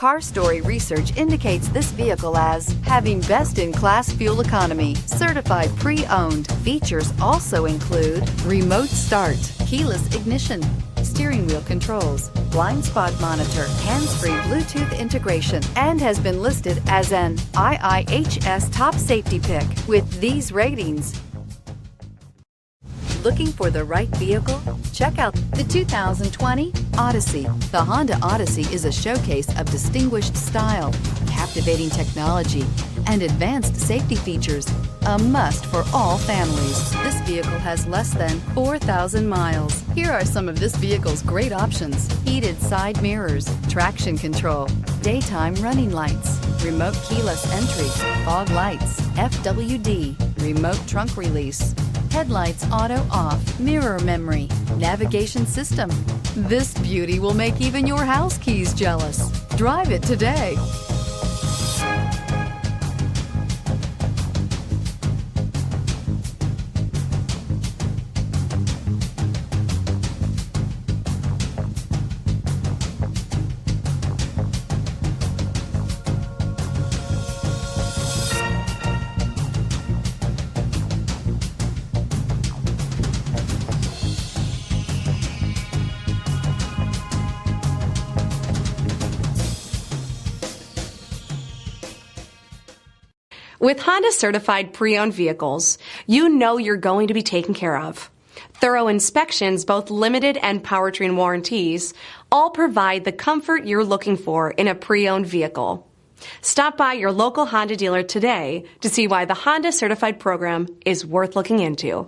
Car Story research indicates this vehicle as having best-in-class fuel economy, certified pre-owned. Features also include remote start, keyless ignition, steering wheel controls, blind spot monitor, hands-free Bluetooth integration, and has been listed as an IIHS top safety pick with these ratings. Looking for the right vehicle? Check out the 2020 Odyssey. The Honda Odyssey is a showcase of distinguished style, captivating technology, and advanced safety features. A must for all families. This vehicle has less than 4,000 miles. Here are some of this vehicle's great options: heated side mirrors, traction control, daytime running lights, remote keyless entry, fog lights, FWD, remote trunk release, headlights auto off, mirror memory, navigation system. This beauty will make even your house keys jealous. Drive it today. With Honda certified pre-owned vehicles, you know you're going to be taken care of. Thorough inspections, both limited and powertrain warranties, all provide the comfort you're looking for in a pre-owned vehicle. Stop by your local Honda dealer today to see why the Honda certified program is worth looking into.